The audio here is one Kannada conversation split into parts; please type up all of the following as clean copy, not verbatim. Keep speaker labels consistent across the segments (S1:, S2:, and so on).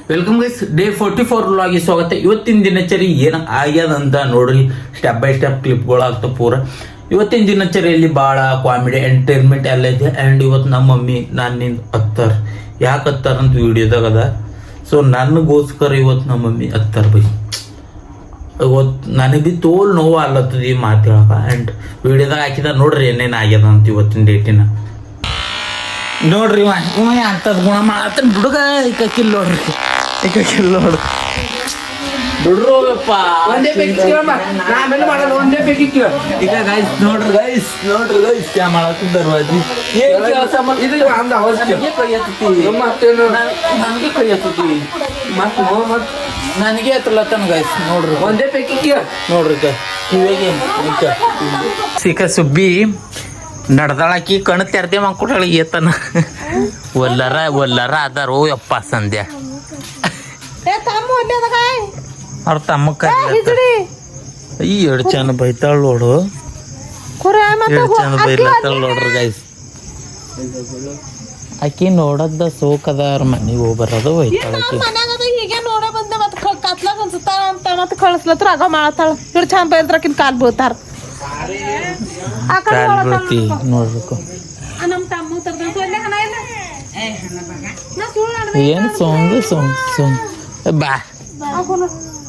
S1: ವೆಲ್ಕಮ್ ಗೈಸ್, ಡೇ 44 ವ್ಲಾಗಿಗೆ ಸ್ವಾಗತ. ಇವತ್ತಿನ ದಿನಚರಿ ಏನು ಆಗ್ಯದಂತ ನೋಡ್ರಿ, ಸ್ಟೆಪ್ ಬೈ ಸ್ಟೆಪ್ ಕ್ಲಿಪ್ಗಳಾಗ್ತವೆ ಪೂರ. ಇವತ್ತಿನ ದಿನಚರಿಯಲ್ಲಿ ಭಾಳ ಕಾಮಿಡಿ ಎಂಟರ್ಟೈನ್ಮೆಂಟ್ ಎಲ್ಲ ಇದೆ. ಆ್ಯಂಡ್ ಇವತ್ತು ನಮ್ಮ ಮಮ್ಮಿ ನಾನಿಂದ ಹತ್ತಾರ, ಯಾಕೆ ಹತ್ತಾರ ಅಂತ ವಿಡಿಯೋದಾಗ ಅದ. ಸೊ ನನಗೋಸ್ಕರ ಇವತ್ತು ನಮ್ಮ ಮಮ್ಮಿ ಹತ್ತಾರ ಬೈ. ಇವತ್ತು ನನಗೆ ಭೀ ತೋಲ್ ನೋವು ಆಗ್ಲತ್ತದ ಈ ಮಾತು ಹೇಳಕ. ಆ್ಯಂಡ್ ವಿಡಿಯೋದಾಗ ಹಾಕಿದ ನೋಡ್ರಿ ಏನೇನು ಆಗ್ಯದ ಅಂತ ಇವತ್ತಿನ ಡೇಟಿನ ನೋಡ್ರಿ. ಇವ ಅಂತದ್ ಗುಣ ಮಾಡತ್ತ ಹುಡುಗ ಈಕಿಲ್ ನೋಡ್ರಿ, ಈಕಿಲ್ ನೋಡ್ರಿ ಬಿಡ್ರೋಗಪ್ಪ. ಈಗ ಗೈಸ್ ನೋಡ್ರಿ, ಗೈಸ್ ನೋಡ್ರಿ, ಗೈಸ್ ಕ್ಯಾ ಮಾಡತ್ತಿದ್ದಾರ ನನಗೆ ಕೈ ಹತ್ತಿ ನನಗೆ ಹತ್ತಲತ್ತನ ಗೈಸ್. ನೋಡ್ರಿ ಒಂದೇ ಪೈಕಿ ನೋಡ್ರಿ ಕಿವಿಗೆ ಸಿಕ್ಕ ಸುಬ್ಬಿ ನಡ್ದಾಳಕಿ ಕಣ್ ತೆರ್ದೆ ಮಾಡ್ಕೊಟ್ಟಾಳ ಏತನ. ಒಲ್ಲರ ಅದಾರೋ ಯಪ್ಪ ಸಂಧ್ಯಾ ಅವ್ರ ತಮ್ಮ ಈ ಎರಡು ಚೆನ್ನ ಬೈತಾಳ ನೋಡು, ಎರಡು ಚೆನ್ನ ಬೈಲತ್ತಾಳ ನೋಡ್ರಿ ಗೈಸ್. ಆಕಿ ನೋಡದ್ದ ಸೋಕದ ಅವ್ರ ಮನೆಗೆ ಹೋಗಿ ಬರೋದು ಬೈತಾಳ.
S2: ಕಳಿಸ್ಲತ್ರ ಆಗ ಮಾಡತ್ತಾಳ ಇವ್ರು ಚಂದ ಬೈದ್ರಕಿನ್ ಕಾಲ್ ಬೀಳ್ತಾರ.
S1: ಕಾಲ್ ಬೀಳ್ತಿ ನೋಡ್ಬೇಕು. ಏನ್ ಸೊಂಗ್ ಬಾ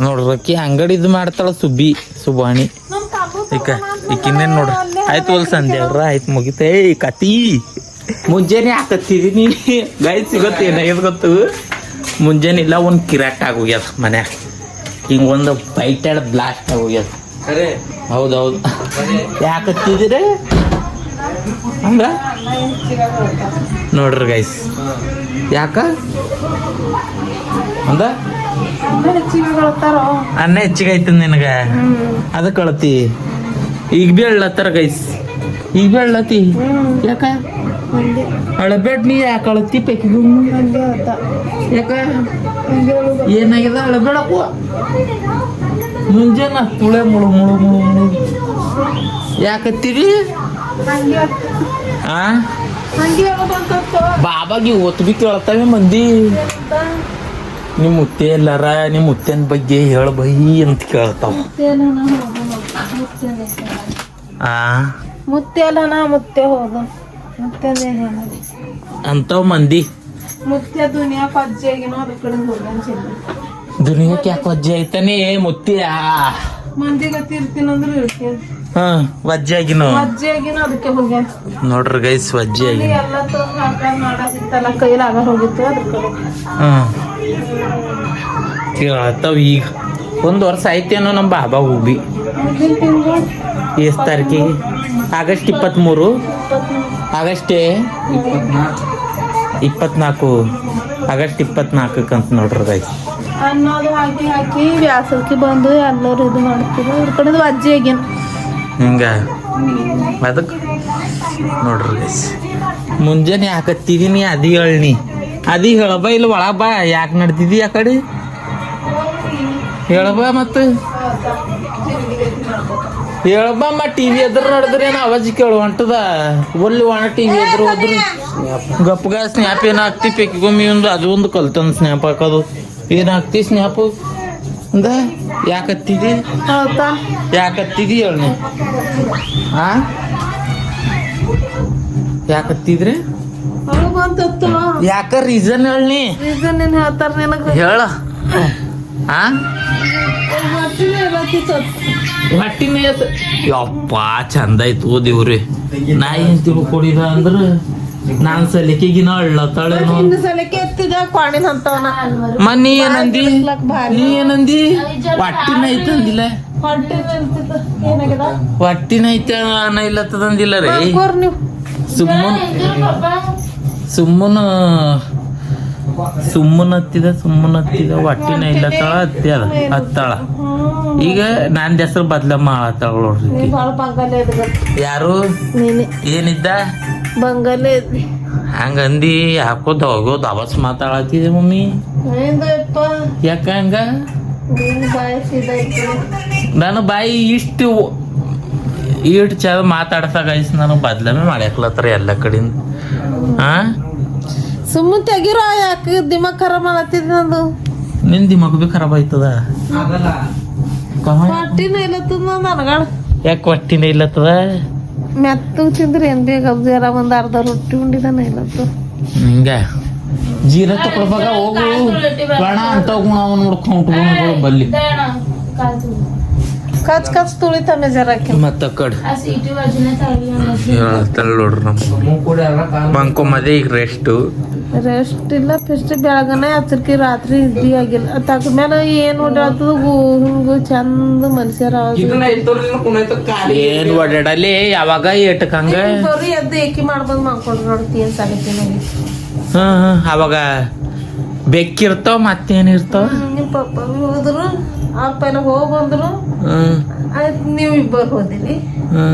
S1: ನೋಡ್ರಕ್ಕಿ ಅಂಗಡಿದ್ ಮಾಡ್ತಾಳ ಸುಬ್ಬಾಣಿ ಈಕಿನ್ನೇನ್ ನೋಡ್ರಿ. ಆಯ್ತು ಒಲ್ ಸಂಧ್ಯಾ ಅವ್ರ ಆಯ್ತು ಮುಗಿತ. ಕತಿ ಮುಂಜಾನೆ ಹಾಕತ್ತಿದೀನಿ ಗೈಸ್. ಸಿಗತ್ತೆ ಏನಾಗ್ಯದ ಗೊತ್ತು, ಮುಂಜಾನೆ ಇಲ್ಲ ಒಂದ್ ಕಿರಾಕ್ ಆಗೋಗ್ಯದ ಮನ್ಯಾಗ. ಹಿಂಗ ಒಂದು ಬೈಟಾಡ ಬ್ಲಾಸ್ಟ್ ಆಗೋಗ್ಯದ. ಹೌದೌದು, ಯಾಕತ್ತಿದ್ದೀರ ಹಂಗ ನೋಡ್ರಿ ಗೈಸ್. ಯಾಕ ಅಂದ ಅನ್ನ ಹೆಚ್ಚಿಗೆ ಆಯ್ತದ ನಿನಗ, ಅದಕ್ಕೆ ಅಳತಿ. ಈಗ ಭೀ ಅಳ್ಳತ್ತಾರ ಗೈಸ್, ಈಗ ಭೀ ಅಳ್ಳತಿ. ಯಾಕ ಅಳಬೇಡ್ ನೀ, ಯಾಕೆ ಅಳತಿ ಪೈಕಿಗೂ ಯಾಕ ಏನಾಗ್ಯದ ಅಳಬೇಡಪ್ಪ. ಮುಂಜಾನ ತುಳೆ ಮುಳು ಮುಳು ಮುಳು ಮುಳು ಯಾಕತ್ತೀರಿ ಆ ಬಾಬಾಗಿ ಓತ್ ಬಿ ಕೇಳ್ತಾವೆ ಮಂದಿ. ನಿಮ್ಮ ಮುತ್ತೆ ಎಲ್ಲಾರ ನಿಮ್ಮ ಮುತ್ತೇನ ಬಗ್ಗೆ ಹೇಳ ಬೈ ಅಂತ ಕೇಳ್ತಾವ. ಆ
S2: ಮುತ್ತೆ ಅಲ್ಲ ನಾ ಮುತ್ತೆ ಹೋದ
S1: ಅಂತಾವ್ ಮಂದಿ.
S2: ಮುತ್ತೆ ದುನಿಯಾಕ ಅಜ್ಜಿಯಾಗಿನೋ ಅದ್ರ ಕಡೆ ಹೋಗ್ಯಾನ.
S1: ದುನಿಯಾಕ್ಕೆ ಯಾಕೆ ವಜ್ಜೆ ಐತಾನೆ ಮುತ್ತಿಯ
S2: ಮಂದಿ ಗತಿ ಇರ್ತೀನಂದ್ರೆ ಇರ್ತೀನಿ.
S1: ವಜ್ಜೆ ಆಗಿನೋ
S2: ಅದಕ್ಕೆ ಹೋಗ್ಯಾನ
S1: ನೋಡ್ರಿ ಗೈಸ್. ವಜ್ಜೆ ಆಗಿ
S2: ಎಲ್ಲ ಮಾಡಾದಿತ್ತಲ್ಲ ಕೈಲಾಗ ಹೋಗಿತ್ತು ಅದ್ರ ಕಡೆ.
S1: ಕೇಳತ್ತಾವ. ಈಗ 1 ವರ್ಷ ಐತೇನೋ ನಮ್ಮ ಬಾಬಾ ಹೋಗಿ. ಎಷ್ಟು ತಾರೀಕಿಗೆ? ಆಗಸ್ಟ್ 23, ಆಗಸ್ಟ್ 24, ಆಗಸ್ಟ್ 24 ಅಂತ ನೋಡ್ರಿ ಗೈಸ್.
S2: ಅನ್ನೋದು ಹಾಕಿ ಬ್ಯಾಸರ್ಕಿ ಬಂದು ಎಲ್ಲರೂ ಇದು ಮಾಡ್ತೀವಿ. ಇವ್ರ ಕಡೆ ಅಜ್ಜಿ ಆಗ್ಯಾನ
S1: ಹಿಂಗ. ಅದಕ್ಕೆ ನೋಡ್ರಿ ಗೈಸ್, ಮುಂಜಾನೆ ಹಾಕತ್ತಿದೀನಿ ಅದಿ ಹೇಳಿ. ಅದಿ ಹೇಳಬ ಇಲ್ಲ ಒಳ ಬಾ. ಯಾಕೆ ನಡ್ತಿದ್ದಿ ಆ ಕಡೆ ಹೇಳಬ. ಮತ್ತೆ ಹೇಳಬ ಟಿವಿ ಎದ್ರ ನಡೆದ್ರೆ ಏನೋ ಅವಾಜ್ ಕೇಳು ಹೊಂಟದ. ಒಲ್ಲಿ ಒಣ ಟಿವಿ ಎದ್ರು ಹೋದ್ರು ಗಪ್ಪಗ ಸ್ನ್ಯಾಪ್ ಏನ್ ಹಾಕ್ತಿ ಪೆಕ್ಕೊಮ್ಮಿ ಒಂದು ಅದು ಒಂದು ಕಲ್ತಂದ್ ಸ್ನ್ಯಾಪ್ ಹಾಕೋದು. ಏನ್ ಹಾಕ್ತಿ ಸ್ನ್ಯಾಪು ಅಂದ ಯಾಕತ್ತಿದಿ ಹೇಳಿ. ಆ ಯಾಕತ್ತಿದ್ರಿ ಯಾಕ ರೀಸನ್ ಹೇಳಿ.
S2: ಏನ್ ಹೇಳ್ತಾರ ನಿನಗ
S1: ಹೇಳ. ಆ ಹೊಟ್ಟಿನ ಯಪ್ಪ ಚಂದ ಆಯ್ತು ದೇವ್ರಿ. ನಾ ಏನ್ ತಿಳ್ಕೊಡಿದ ಅಂದ್ರ ನಾನ್ ಸಲಿಕೆಗಿನ ಅಳ್ಳತ್ತಾಳೇನೋ. ನೀ ಏನಂದಿ? ಹೊಟ್ಟಿನ ಐತಂದಿಲ್ಲ, ಹೊಟ್ಟಿನ ಐತ ಇಲ್ಲತ್ತದಂದಿಲ್ಲ ರೀ. ಸುಮ್ಮನ ಹತ್ತಿದ ಹೊಟ್ಟಿನ ಇಲ್ಲತ್ತಾಳ ಹತ್ತಾಳ. ಈಗ ನಾನ್ ಹೆಸರು ಬದ್ಲಮ್ಮ ಆಳತ್ತಾಳ ನೋಡ್ರಿ. ಯಾರು ಏನಿದ್ದ
S2: ಬಂಗಲೆ
S1: ಹಂಗಂದಿ ಹಾಕೋದ್ ಹೋಗೋದ್ ಅವಸ್ ಮಾತಾಡತ್ತಿದೆ ಮಮ್ಮಿ. ಯಾಕ ಹಂಗ ನಾನು ಬಾಯಿ ಇಷ್ಟು ಚಂದ ಮಾತಾಡ್ತಾ ಗೈಸ್. ನಾನು ಬದ್ಲಮೆ ಮಾಡ್ಯಾಕ್ಲತ್ತಾರ ಎಲ್ಲ ಕಡೆಯಿಂದ.
S2: ಸುಮ್ಮನೆ ತೆಗಿರೋ ಯಾಕೆ ದಿಮಾಗ್ ಖರಾಬ್ ಮಾಡತ್ತಿದ್ ನಂದು
S1: ನಿನ್ ದಿಮಾಗ್ ಬಿ ಖರಾಬ್ ಆಯ್ತದ
S2: ಹೊಟ್ಟಿನ ಇಲ್ಲತ್ತದ ನನಗಳ
S1: ಯಾಕೆ ಹೊಟ್ಟಿನ ಇಲ್ಲತ್ತದ
S2: ಮೆತ್ತಗ್ ತಿಂದ್ರೆ ಏನ್ ಬೇಗ ಜರ ಒಂದ್ ಅರ್ಧ ರೊಟ್ಟಿ ಉಂಡಿದಾನ ಇಲ್ಲತ್ತು
S1: ಹಿಂಗ ಜೀರ ತಕೊಳ್ಬೇಕ ಹೋಗು ಬೇಡ ಅಂತ ನಾವು ನೋಡ್ಕೊಂಡು ಬಲ್ಲಿ
S2: ಕಚ್ ಕಚ್ ತುಳಿತಾನೆ ಜರಕ್ಕೆ
S1: ಮತ್ತ ಕಡ್ ಹೇಳ್ತಾಳ ನೋಡ್ರಿ ನಮ್ಮ ಬಂಕೊಮ್ಮದೆ ಈಗ ರೆಸ್ಟು
S2: ರೆಸ್ಟ್ ಇಲ್ಲ ಫೆಸ್ಟ್ ಬೆಳಗನೆ ಹಚ್ಚರ್ಕಿ ರಾತ್ರಿ ಇದ್ದಿ ಆಗಿಲ್ಲ ತಗ್ಮೇಲೆ ಏನ್ ಓಡಾಡ್ತದ ಹಿಂಗು ಚಂದ ಮನುಷ್ಯರ
S1: ಏನ್ ಓಡಾಡಲಿ ಯಾವಾಗ ಏಟಕಂಗ
S2: ಬರೀ ಎದ್ದು ಏಕಿ ಮಾಡ್ಬೋದು ಮಾಡ್ಕೊಂಡ್ರು ನೋಡ್ತಿ ಏನ್ ಸಾಗತಿ ನನಗೆ
S1: ಅವಾಗ ಬೆಕ್ಕಿರ್ತಾವ ಮತ್ತೇನಿರ್ತಾವ
S2: ನಿಮ್ ಪಪ್ಪ ಹೋದ್ರು ಅಪ್ಪ ಎಲ್ಲ ಹೋಗಿ ಬಂದ್ರು ಆಯ್ತು ನೀವು ಇಬ್ಬರು ಹೋದಿರಿ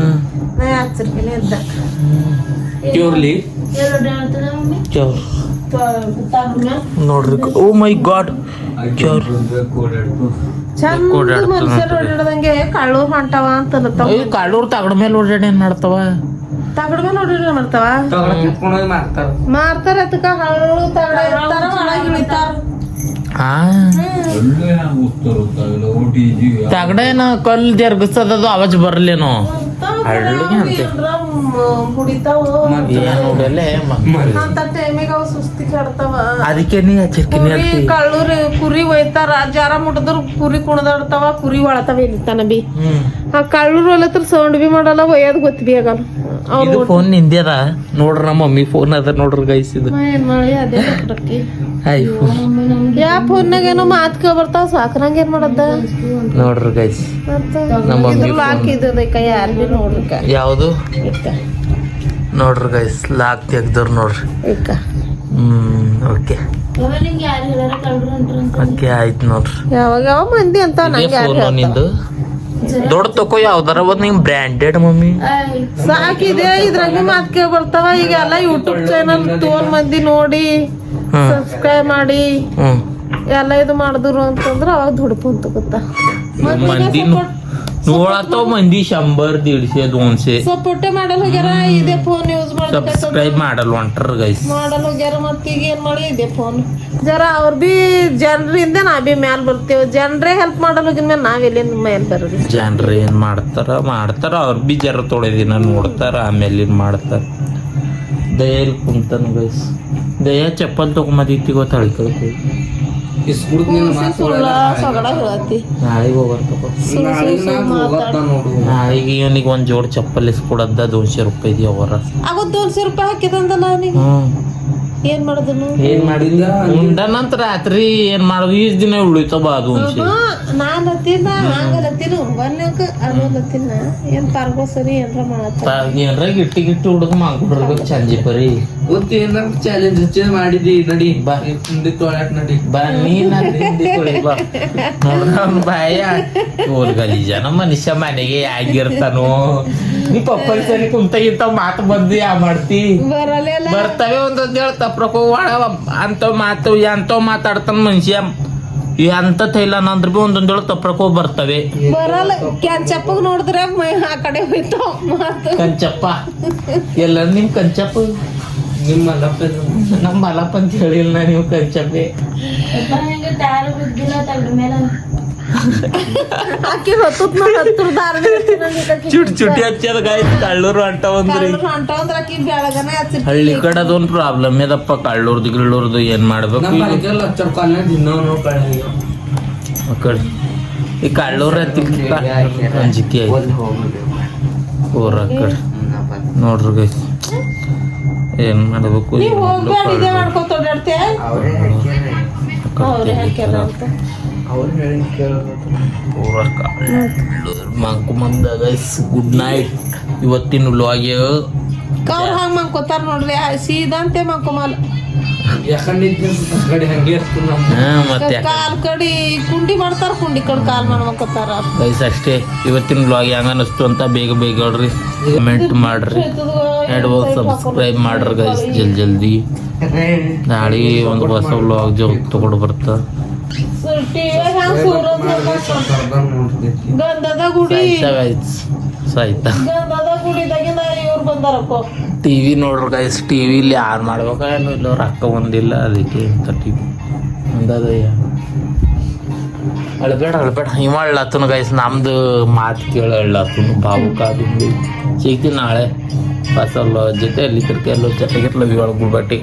S2: ನಾ ಹಚ್ಚರ್ಕಿನ ಎದ್ದ
S1: ಕ್ಯೂರ್ಲಿ ನೋಡ್ರಿ ಓ ಮೈ ಗಾಡ್ ಕ್ಯೂರ್
S2: ಚಂದ ಮನುಷ್ಯರು ಓಡಾಡ್ದಂಗೆ ಕಳ್ಳು ಹೊಂಟವ ಅಂತ ಅನ್ನತಾವ
S1: ಕಾಳೂರ್ ತಗಡ ಮೇಲೆ ಓಡಾಡಿ ಏನ್ ಮಾಡ್ತಾವ
S2: ತಗಡ ಮೇಲೆ ಓಡಾಡ ಮಾಡ್ತಾವ ಮಾರ್ತಾರ ಅದಕ್ಕ ಹಳ್ಳು ತಗಡ ಇರ್ತಾರ ಒಳಗೆ ಇಳಿತಾರ
S1: ತಗಡ ಏನ ಕಲ್ ಜರ್ಗಸದದು ಆವಾಜ್ ಬರ್ಲೇನೋ ಹಳ್ಳಿಗೆ ಅಂತೆ
S2: ಕುಡಿತಾವ
S1: ಏನ್ ನೋಡಲೆ
S2: ಅಂತ ಟೈಮಿಗೆ ಅವ ಸುಸ್ತಿ ಕೆಡ್ತಾವ
S1: ಅದಕ್ಕೆ ನೀ ಹಚ್ಚಿರ್ಕಿನಿ
S2: ಕುರಿ ಕಳ್ಳೂರಿ ಕುರಿ ಒಯ್ತಾರ ಜಾರ ಮುಟ್ಟದ್ರ ಕುರಿ ಕುಣದಾಡ್ತಾವ ಕುರಿ ಒಳತಾವ ಇಲ್ಲಿತಾನ ಬಿ ಆ ಕಳ್ಳೂರು ಒಲತ್ರ ಸೌಂಡ್ ಬಿ ಮಾಡಲ್ಲ ಒಯ್ಯೋದ್ ಗೊತ್ತ ಬಿ ಆಗಲ್ಲ
S1: ಇದು ಫೋನ್ ನಿಂದ್ಯದ ನೋಡ್ರಿ ನಮ್ಮ ಮಮ್ಮಿ ಫೋನ್ ಅದ ನೋಡ್ರಿ ಗೈಸ್ ಇದು
S2: ಏನ್ ಮಾಡಿ ಅದೇ ಕಟ್ರಕ್ಕಿ ಯಾ ಫೋನ್ನಾಗ ಏನೋ ಮಾತ್ ಕೇಳ್ಬರ್ತಾವ ಸಾಕ್ರಂಗ ಏನ್ ಮಾಡದ
S1: ನೋಡ್ರಿ ಗೈಸ್ ನಮ್ಮ ಮಮ್ಮಿ
S2: ಹಾಕಿದ್ದಕ್ಕ ಯಾರು ಬಿ ನೋಡ್ರಿಕ
S1: ಯಾವುದು ನೋಡ್ರಿ ಗೈಸ್ ಲಾಕ್ ತೆಗ್ದವ್ರು ನೋಡ್ರಿ
S2: ಇಕ್ಕ
S1: ಓಕೆ ಓಕೆ ಆಯ್ತು ನೋಡ್ರಿ
S2: ಯಾವಾಗ ಯಾವ ಮಂದಿ ಅಂತ ನಂಗೆ ಯಾರು
S1: ಫೋನ್ ನಿಂದು ದೊಡ್ಡ ತಕೋ ಯಾವ್ದಾರ ಒಂದ್ ನಿಮ್ ಬ್ರ್ಯಾಂಡೆಡ್ ಮಮ್ಮಿ
S2: ಸಾಕಿದೆ ಇದ್ರಾಗ ಮಾತ್ ಕೇಳ್ ಬರ್ತಾವ ಈಗ ಎಲ್ಲ ಯೂಟ್ಯೂಬ್ ಚಾನಲ್ ತೋಲ್ ಮಂದಿ ನೋಡಿ ಸಬ್ಸ್ಕ್ರೈಬ್ ಮಾಡಿ ಎಲ್ಲ ಇದು ಮಾಡಿದ್ರು ಅಂತಂದ್ರ ಅವಾಗ ದುಡ್ಡು ತಗೋತ
S1: ಮಂದಿ ನೋಡತ್ತವ ಮಂದಿ 100-150-200
S2: ಸಪೋರ್ಟ್ ಮಾಡಲ್ ಹೋಗ್ಯಾರ ಇದೇ ಫೋನ್ ಯೂಸ್
S1: ಸಬ್ಸ್ಕ್ರೈಬ್ ಮಾಡಲ್ ಹೊಂಟ್ರ ಗೈಸ್
S2: ಮಾಡಲ್ ಹೋಗ್ಯಾರ ಮತ್ತ ಈಗ ಏನ್ ಮಾಡಿ ಇದೇ ಫೋನ್ ಜರ ಅವ್ರ ಬಿ ಜನರಿಂದ ನಾ ಬಿ ಮ್ಯಾಲ್ ಬರ್ತೇವ ಜನರೇ ಹೆಲ್ಪ್ ಮಾಡಲ್ ಹೋಗಿನ ಮೇಲೆ ನಾವೆಲ್ಲಿ ಮ್ಯಾಲ್ ಬರೋದು
S1: ಜನರು ಏನ್ ಮಾಡ್ತಾರ ಅವ್ರ ಬಿ ಜರ ತೊಳೆದಿನ ನೋಡ್ತಾರ ಆಮೇಲೆ ಏನ್ ಮಾಡ್ತಾರ ದಯಲ್ಲಿ ಕುಂತನ ಗೈಸ್ ದಯ ಚಪ್ಪಲ್ ತಗೊಂಬದಿತ್ತಿ ಗೊತ್ತ ಹಳ್ಕೊಳ್ತೀವಿ ನಾಳೆಗೆ ಹೋಗ್ಬರ್ತಪ್ಪ ನಾಳೆಗೆ ಇವನಿಗೆ ಒಂದ್ ಜೋಡ್ ಚಪ್ಪಲ್ ಇಸ್ಕೊಡದ್ದ 200 ರೂಪಾಯಿ ಅವರ
S2: ಆಗೋದ್ 200 ರೂಪಾಯಿ ಹಾಕಿದಂದಲ್ಲ ಅವನಿಗೆ ಏನ್ ಮಾಡೋದನು
S1: ಏನ್ ಮಾಡಿಲ್ಲ ಉಂಡ ನಂತರ ರಾತ್ರಿ ಏನ್ ಮಾಡೋದು ಈಸ್ ದಿನ ಉಳಿತಾವ ಅದು
S2: ನಾನ್ ಹತ್ತಿನ ಹಂಗಲತ್ತಿನ ಬನ್ನಕ ಅನ್ನೋದತ್ತಿನ ಏನ್ ಪಾರ್ಗೋ ಸರಿ ಏನ್ರ ಮಾಡತ್ತ
S1: ಏನ್ರ ಗಿಟ್ಟಿ ಹುಡುಗ ಮಾಡ್ಕೊಡ್ಬೇಕು ಸಂಜೆ ಪರಿ
S3: ಚಾಲೆಂಜ್ ಮಾಡಿದಿ ನಡಿ ಬಾ ಹಿಂದಿ ತೊಳಕ್ ನಡಿ
S1: ಬಾ ನೀನ್ ಬಾ ನೋಡ್ರ ಬಾಯ ಓಲ್ ಗಲೀಜನ ಮನುಷ್ಯ ಮನೆಗೆ ಆಗಿರ್ತಾನೋ ನೀ ಪಪ್ಪಲ್ ಸರಿ ಕುಂತಾಗಿಂತ ಮಾತು ಬಂದು ಯಾ ಮಾಡ್ತಿ
S2: ಬರಲ್ಲ
S1: ಬರ್ತವೆ ಒಂದೊಂದ್ ಹೇಳ ತಪ್ರಕೋ ಎಂತವ್ ಮಾತಾಡ್ತಾನ ಮನುಷ್ಯ ಎಂತ ತೈಲ ನಂದ್ರ ಬಿ ಒಂದೊಂದ್ ಹೇಳ ತಪ್ರಕೋ ಬರ್ತವೆ
S2: ಬರಲ್ಲ ಕೆಂಚಪ್ಪಗ್ ನೋಡಿದ್ರೆ ಆ ಕಡೆ ಹೋಯ್ತಾವ ಮಾತು
S1: ಕಂಚಪ್ಪ ಎಲ್ಲ ನಿಮ್ ಕಂಚಪ್ಪ
S3: ನಿಮ್ಮ ಮಲ್ಲಪ್ಪ
S1: ನಮ್ಮ ಮಲಪ್ಪ ಅಂತ ಹೇಳಿಲ್ಲ ನೀವು ಕಂಚಪ್ಪೆ
S2: ಆಕಿ ಹೊತ್ತದ್ ಹತ್ರ
S1: ಚುಟಿ ಹಚ್ಚದ ಗಾಯ ಕಳ್ಳೂರು ಅಂಟ ಒಂದ್ರಿ
S2: ಹೊಂಟಂದ್ರ ಆಕಿ ಬೆಳಗನೆ ಹಚ್ಚಿ
S1: ಹಳ್ಳಿ ಕಡೆ ಅದೊಂದು ಪ್ರಾಬ್ಲಮ್ ಇದಪ್ಪ ಕಳ್ಳೂರ್ದು ಗಿಳ್ಳೂರ್ದು ಏನ್ ಮಾಡ್ಬೇಕು
S3: ನಮ್ಮ ಮನೆಗೆಲ್ಲ ಹಚ್ಚರ್ ಕಾಲ ದಿನ ಕಳೆ
S1: ಆ ಕಡೆ ಈ ಕಳ್ಳೂರ್ ಅಂಜಿಕೆ ಆಯ್ತು ಊರ ಕಡೆ ನೋಡ್ರಿ ಗೈ ಏನ್ ಮಾಡ್ಬೇಕು
S2: ನೀವ್ ಹೋಗ್ಬೇಡ ಇದೇ ಮಾಡ್ಕೊತ ಓಡಾಡ್ತೆ ಅವ್ರೇ ಹಾಕ್ಯಾರ ಅಂತ
S1: ಗುಡ್ ನೈಟ್ ಇವತ್ತಿನ ವ್ಲಾಗ್
S2: ಅವ್ರು ಹಂಗ ಮಾಡ್ಕೋತಾರ ನೋಡ್ರಿ ಸೀದಂತೆ ಮಾಡ್ಕೊಮಲ್ಲ
S3: ಯಾಕಂದ್ರೆ ಹಂಗೆ ಇರ್ತು
S1: ಮತ್ತೆ
S2: ಕಾಲ್ ಕಡಿ ಕುಂಡಿ ಮಾಡ್ತಾರ ಕುಂಡಿ ಕಡೆ ಕಾಲ್ ಮಾಡ್ಕೋತಾರ
S1: ಗೈಸ್ ಅಷ್ಟೇ ಇವತ್ತಿನ ವ್ಲಾಗ್ ಹೆಂಗ ಅನಿಸ್ತು ಅಂತ ಬೇಗ ಹೇಳ್ರಿ ಕಮೆಂಟ್ ಮಾಡ್ರಿ ಸಬ್ಸ್ಕ್ರೈಬ್ ಮಾಡ್ರಿ ಗೈಸ್ ಜಲ್ದಿ ನಾಳೆ ಒಂದು ಹೊಸ ವ್ಲಾಗ್ ತಗೊಂಡು ಬರ್ತಾ
S2: ಗಂಧದ ಗುಡಿ
S1: ಸಾಯ್ತಾ
S2: ಗಂಧದ ಗುಡಿದಾಗಿಂದ ಇವ್ರು ಬಂದಾರಪ್ಪ
S1: ಟಿವಿ ನೋಡ್ರಿ ಗೈಸ್, ಟಿವಿಲಿ ಆನ್ ಮಾಡ್ಬೇಕೇನು ಇಲ್ಲ, ರೊಕ್ಕ ಒಂದಿಲ್ಲ, ಅದಕ್ಕೆ ಇಂಥ ಟಿವಿ ಒಂದದಯ್ಯ. ಅಳ್ಬೇಡ ಇವ ಅಳ್ಳತ್ತನು ಗೈಸ್, ನಮ್ದು ಮಾತು ಕೇಳ ಅಳ್ಳತ್ತನು ಬಾಬುಕ ಅದು ಸಿಗ್ತೀನಿ ನಾಳೆ ಫಸಲ್ ಜೊತೆ ಅಲ್ಲಿ ಎಲ್ಲೋ ಚಟಗಿರ್ಲ ಒಳಗೆ ಗುಲ್ಬಟ್ಟಿ